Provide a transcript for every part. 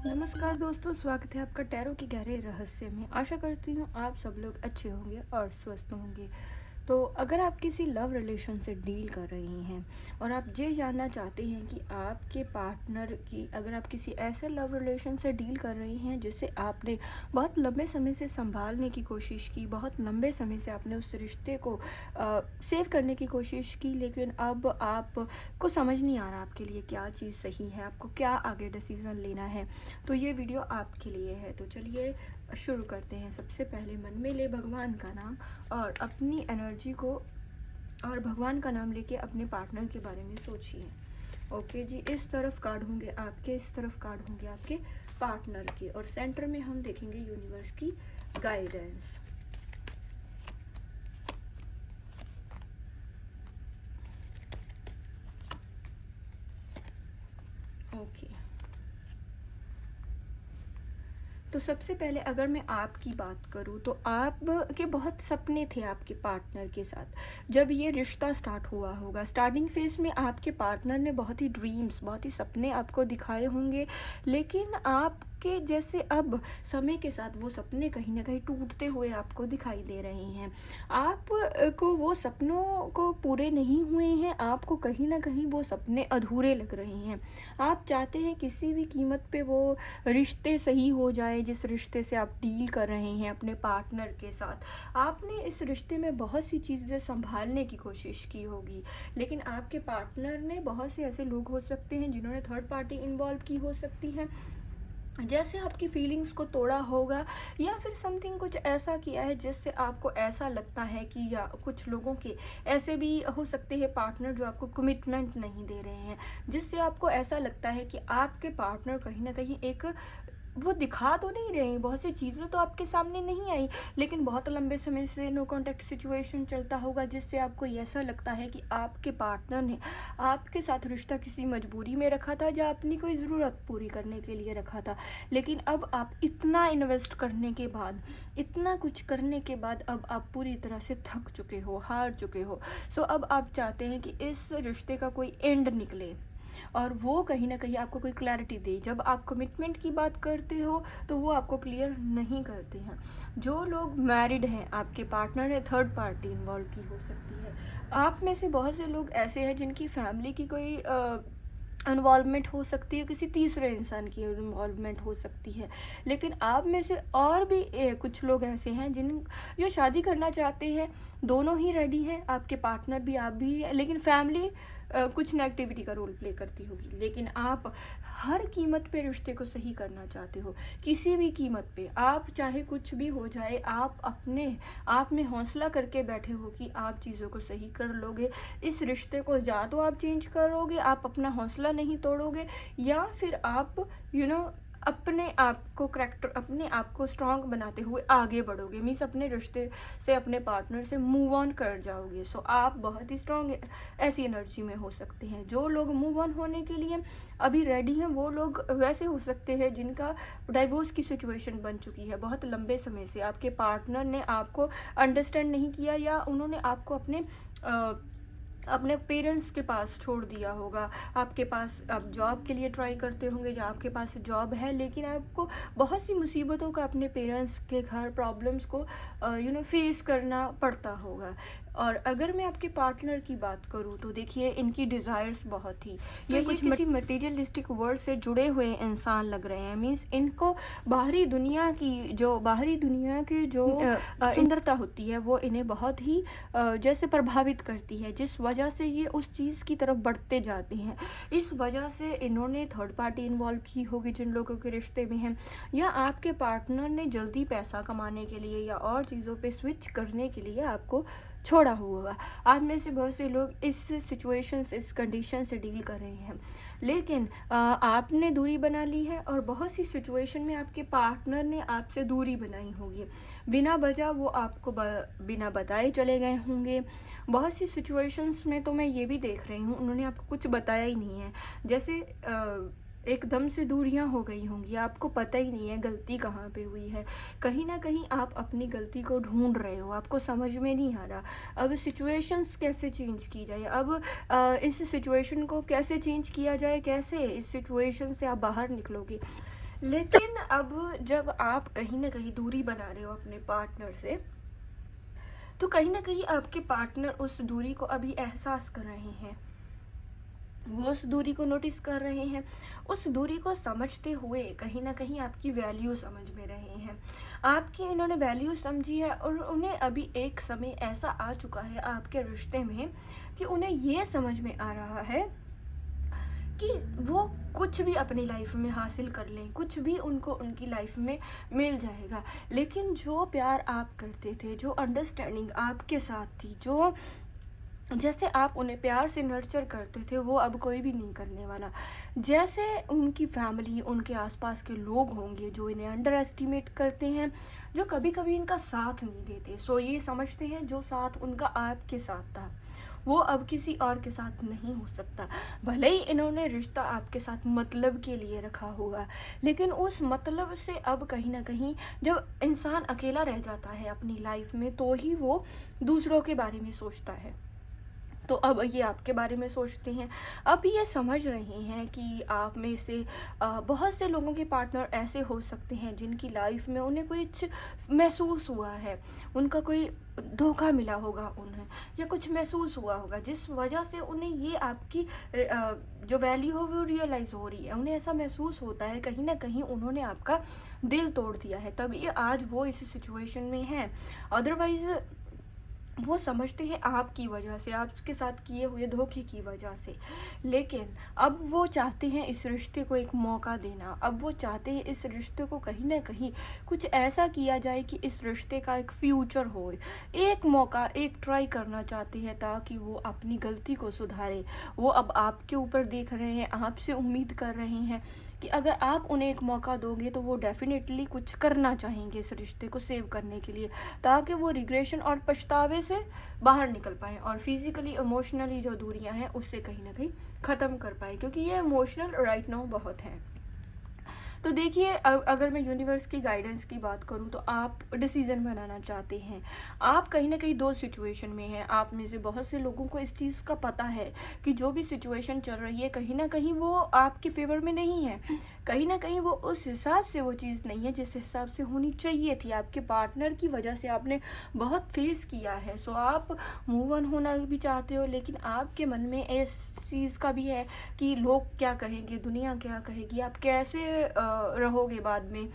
नमस्कार दोस्तों, स्वागत है आपका टैरो की गहरे रहस्य में। आशा करती हूँ आप सब लोग अच्छे होंगे और स्वस्थ होंगे। तो अगर आप किसी लव रिलेशन से डील कर रही हैं और आप ये जानना चाहते हैं कि आपके पार्टनर की, अगर आप किसी ऐसे लव रिलेशन से डील कर रही हैं जिसे आपने बहुत लंबे समय से संभालने की कोशिश की, बहुत लंबे समय से आपने उस रिश्ते को सेव करने की कोशिश की, लेकिन अब आपको समझ नहीं आ रहा आपके लिए क्या चीज़ सही है, आपको क्या आगे डिसीज़न लेना है, तो ये वीडियो आपके लिए है। तो चलिए शुरू करते हैं। सबसे पहले मन में ले भगवान का नाम और अपनी एनर्जी को, और भगवान का नाम लेके अपने पार्टनर के बारे में सोचिए। ओके जी, इस तरफ कार्ड होंगे आपके, इस तरफ कार्ड होंगे आपके पार्टनर के, और सेंटर में हम देखेंगे यूनिवर्स की गाइडेंस। ओके, तो सबसे पहले अगर मैं आपकी बात करूं तो आप के बहुत सपने थे आपके पार्टनर के साथ जब ये रिश्ता स्टार्ट हुआ होगा। स्टार्टिंग फेज में आपके पार्टनर ने बहुत ही ड्रीम्स, बहुत ही सपने आपको दिखाए होंगे, लेकिन आपके जैसे अब समय के साथ वो सपने कहीं ना कहीं टूटते हुए आपको दिखाई दे रहे हैं। आप को वो सपनों को पूरे नहीं हुए हैं, आपको कहीं ना कहीं वो सपने अधूरे लग रहे हैं। आप चाहते हैं किसी भी कीमत पे वो रिश्ते सही हो जाए जिस रिश्ते से आप डील कर रहे हैं अपने पार्टनर के साथ। आपने इस रिश्ते में बहुत सी चीज़ें संभालने की कोशिश की होगी, लेकिन आपके पार्टनर ने, बहुत से ऐसे लोग हो सकते हैं जिन्होंने थर्ड पार्टी इन्वॉल्व की हो सकती है, जैसे आपकी फीलिंग्स को तोड़ा होगा, या फिर समथिंग कुछ ऐसा किया है जिससे आपको ऐसा लगता है कि, या कुछ लोगों के ऐसे भी हो सकते हैं पार्टनर जो आपको कमिटमेंट नहीं दे रहे हैं, जिससे आपको ऐसा लगता है कि आपके पार्टनर कहीं ना कहीं एक, वो दिखा तो नहीं रहे हैं, बहुत सी चीज़ें तो आपके सामने नहीं आई, लेकिन बहुत लंबे समय से नो कांटेक्ट सिचुएशन चलता होगा, जिससे आपको ऐसा लगता है कि आपके पार्टनर ने आपके साथ रिश्ता किसी मजबूरी में रखा था या अपनी कोई ज़रूरत पूरी करने के लिए रखा था। लेकिन अब आप इतना इन्वेस्ट करने के बाद, इतना कुछ करने के बाद, अब आप पूरी तरह से थक चुके हो, हार चुके हो। सो अब आप चाहते हैं कि इस रिश्ते का कोई एंड निकले और वो कहीं ना कहीं आपको कोई क्लैरिटी दे। जब आप कमिटमेंट की बात करते हो तो वो आपको क्लियर नहीं करते हैं। जो लोग मैरिड हैं, आपके पार्टनर है, थर्ड पार्टी इन्वॉल्व की हो सकती है। आप में से बहुत से लोग ऐसे हैं जिनकी फैमिली की कोई इन्वॉल्वमेंट हो सकती है, किसी तीसरे इंसान की इन्वॉल्वमेंट हो सकती है। लेकिन आप में से और भी कुछ लोग ऐसे हैं जिन जो शादी करना चाहते हैं, दोनों ही रेडी हैं, आपके पार्टनर भी, आप भी हैं, लेकिन फैमिली कुछ नेगेटिविटी का रोल प्ले करती होगी। लेकिन आप हर कीमत पे रिश्ते को सही करना चाहते हो, किसी भी कीमत पे, आप चाहे कुछ भी हो जाए, आप अपने आप में हौसला करके बैठे हो कि आप चीज़ों को सही कर लोगे। इस रिश्ते को या तो आप चेंज करोगे, आप अपना हौसला नहीं तोड़ोगे, या फिर आप अपने आप को करेक्टर, अपने आप को स्ट्रांग बनाते हुए आगे बढ़ोगे। मीन्स अपने रिश्ते से, अपने पार्टनर से मूव ऑन कर जाओगे। सो आप बहुत ही स्ट्रांग ऐसी एनर्जी में हो सकते हैं। जो लोग मूव ऑन होने के लिए अभी रेडी हैं, वो लोग वैसे हो सकते हैं जिनका डाइवोर्स की सिचुएशन बन चुकी है बहुत लंबे समय से। आपके पार्टनर ने आपको अंडरस्टैंड नहीं किया, या उन्होंने आपको अपने पेरेंट्स के पास छोड़ दिया होगा। आपके पास आप जॉब के लिए ट्राई करते होंगे, या आपके पास जॉब है, लेकिन आपको बहुत सी मुसीबतों का, अपने पेरेंट्स के घर प्रॉब्लम्स को फेस करना पड़ता होगा। और अगर मैं आपके पार्टनर की बात करूं तो देखिए, इनकी डिज़ायर्स बहुत थी, ये कुछ किसी मटेरियलिस्टिक वर्ल्ड से जुड़े हुए इंसान लग रहे हैं। मीन्स इनको बाहरी दुनिया की जो सुंदरता होती है वो इन्हें बहुत ही जैसे प्रभावित करती है, जिस वजह से ये उस चीज़ की तरफ बढ़ते जाते हैं। इस वजह से इन्होंने थर्ड पार्टी इन्वॉल्व की होगी जिन लोगों के रिश्ते में हैं, या आपके पार्टनर ने जल्दी पैसा कमाने के लिए या और चीज़ों पे स्विच करने के लिए आपको छोड़ा हुआ। आप में से बहुत से लोग इस सिचुएशंस, इस कंडीशन से डील कर रहे हैं, लेकिन आपने दूरी बना ली है, और बहुत सी सिचुएशन में आपके पार्टनर ने आपसे दूरी बनाई होगी। बिना वजह वो आपको बिना बताए चले गए होंगे। बहुत सी सिचुएशंस में तो मैं ये भी देख रही हूँ, उन्होंने आपको कुछ बताया ही नहीं है, जैसे एकदम से दूरियां हो गई होंगी, आपको पता ही नहीं है गलती कहाँ पे हुई है। कहीं ना कहीं आप अपनी गलती को ढूंढ रहे हो, आपको समझ में नहीं आ रहा अब सिचुएशंस कैसे चेंज की जाए, अब इस सिचुएशन को कैसे चेंज किया जाए, कैसे इस सिचुएशन से आप बाहर निकलोगे। लेकिन अब जब आप कहीं न कहीं दूरी बना रहे हो अपने पार्टनर से, तो कहीं न कहीं आपके पार्टनर उस दूरी को अभी एहसास कर रहे हैं। वो उस दूरी को नोटिस कर रहे हैं, उस दूरी को समझते हुए कहीं न कहीं आपकी वैल्यू समझ में रहे हैं। आपकी इन्होंने वैल्यू समझी है और उन्हें अभी एक समय ऐसा आ चुका है आपके रिश्ते में कि उन्हें ये समझ में आ रहा है कि वो कुछ भी अपनी लाइफ में हासिल कर लें, कुछ भी उनको उनकी लाइफ में मिल जाएगा। लेकिन जो प्यार आप करते थे, जो अंडरस्टैंडिंग आपके साथ थी, जो जैसे आप उन्हें प्यार से नर्चर करते थे, वो अब कोई भी नहीं करने वाला। जैसे उनकी फैमिली, उनके आसपास के लोग होंगे जो इन्हें अंडर एस्टिमेट करते हैं, जो कभी कभी इनका साथ नहीं देते, सो ये समझते हैं जो साथ उनका आपके साथ था वो अब किसी और के साथ नहीं हो सकता। भले ही इन्होंने रिश्ता आपके साथ मतलब के लिए रखा होगा, लेकिन उस मतलब से अब कहीं ना कहीं जब इंसान अकेला रह जाता है अपनी लाइफ में, तो ही वो दूसरों के बारे में सोचता है। तो अब ये आपके बारे में सोचते हैं। अब ये समझ रहे हैं कि आप में से बहुत से लोगों के पार्टनर ऐसे हो सकते हैं जिनकी लाइफ में उन्हें कुछ महसूस हुआ है, उनका कोई धोखा मिला होगा उन्हें, या कुछ महसूस हुआ होगा जिस वजह से उन्हें ये आपकी जो वैल्यू हो वो रियलाइज़ हो रही है। उन्हें ऐसा महसूस होता है कहीं ना कहीं उन्होंने आपका दिल तोड़ दिया है, तभी आज वो इस सिचुएशन में हैं। अदरवाइज़ वो समझते हैं आपकी वजह से, आपके साथ किए हुए धोखे की वजह से। लेकिन अब वो चाहते हैं इस रिश्ते को एक मौका देना। अब वो चाहते हैं इस रिश्ते को कहीं ना कहीं कुछ ऐसा किया जाए कि इस रिश्ते का एक फ्यूचर हो। एक मौका, एक ट्राई करना चाहते हैं ताकि वो अपनी गलती को सुधारे। वो अब आपके ऊपर देख रहे हैं, आपसे उम्मीद कर रहे हैं कि अगर आप उन्हें एक मौका दोगे तो वो डेफिनेटली कुछ करना चाहेंगे इस रिश्ते को सेव करने के लिए, ताकि वो रिग्रेशन और पछतावे से बाहर निकल पाए और फिजिकली इमोशनली जो दूरियां हैं उससे कहीं ना कहीं ख़त्म कर पाए, क्योंकि ये इमोशनल राइट नाउ बहुत है। तो देखिए, अगर मैं यूनिवर्स की गाइडेंस की बात करूं तो आप डिसीज़न बनाना चाहते हैं। आप कहीं ना कहीं दो सिचुएशन में हैं। आप में से बहुत से लोगों को इस चीज़ का पता है कि जो भी सिचुएशन चल रही है कहीं ना कहीं वो आपके फेवर में नहीं है, कहीं ना कहीं वो उस हिसाब से वो चीज़ नहीं है जिस हिसाब से होनी चाहिए थी। आपके पार्टनर की वजह से आपने बहुत फेस किया है, सो आप मूव ऑन होना भी चाहते हो, लेकिन आपके मन में इस चीज़ का भी है कि लोग क्या कहेंगे, दुनिया क्या कहेगी, आप कैसे रहोगे बाद में,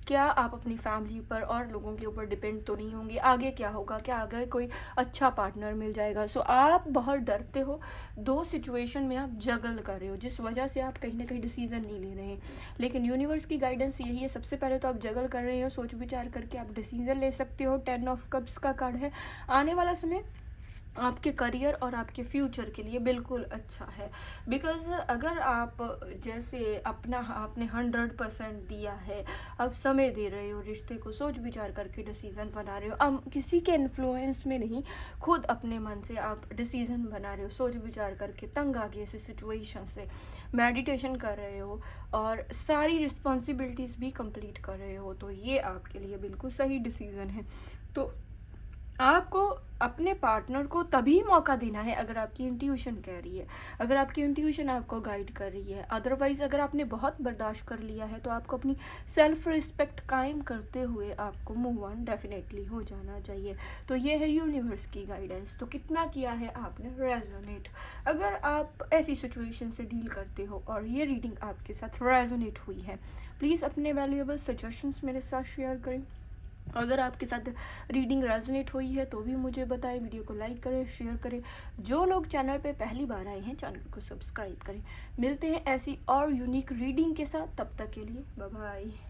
क्या आप अपनी फैमिली पर और लोगों के ऊपर डिपेंड तो नहीं होंगे, आगे क्या होगा, क्या आगे कोई अच्छा पार्टनर मिल जाएगा। सो आप बहुत डरते हो, दो सिचुएशन में आप जगल कर रहे हो जिस वजह से आप कहीं ना कहीं डिसीजन नहीं ले रहे हैं। लेकिन यूनिवर्स की गाइडेंस यही है, सबसे पहले तो आप जगल कर रहे हो, सोच विचार करके आप डिसीजन ले सकते हो। 10 ऑफ कप्स का कार्ड है। आने वाला समय आपके करियर और आपके फ्यूचर के लिए बिल्कुल अच्छा है, बिकॉज़ अगर आप जैसे अपना आपने 100% दिया है, आप समय दे रहे हो, रिश्ते को सोच विचार करके डिसीज़न बना रहे हो, अब किसी के इन्फ्लुएंस में नहीं, खुद अपने मन से आप डिसीज़न बना रहे हो, सोच विचार करके, तंग आ गए इस सिचुएशन से, मेडिटेशन कर रहे हो और सारी रिस्पॉन्सिबिलिटीज़ भी कंप्लीट कर रहे हो, तो ये आपके लिए बिल्कुल सही डिसीज़न है। तो आपको अपने पार्टनर को तभी मौका देना है अगर आपकी इंट्यूशन कह रही है, अगर आपकी इंट्यूशन आपको गाइड कर रही है। अदरवाइज़ अगर आपने बहुत बर्दाश्त कर लिया है तो आपको अपनी सेल्फ रिस्पेक्ट कायम करते हुए आपको मूव ऑन डेफिनेटली हो जाना चाहिए। तो ये है यूनिवर्स की गाइडेंस। तो कितना किया है आपने रेजोनेट? अगर आप ऐसी सिचुएशन से डील करते हो और ये रीडिंग आपके साथ रेजोनेट हुई है, प्लीज़ अपने वैल्यूएबल सजेशंस मेरे साथ शेयर करें। अगर आपके साथ रीडिंग रेजोनेट हुई है तो भी मुझे बताएं। वीडियो को लाइक करें, शेयर करें। जो लोग चैनल पे पहली बार आए हैं चैनल को सब्सक्राइब करें। मिलते हैं ऐसी और यूनिक रीडिंग के साथ, तब तक के लिए बाय बाय।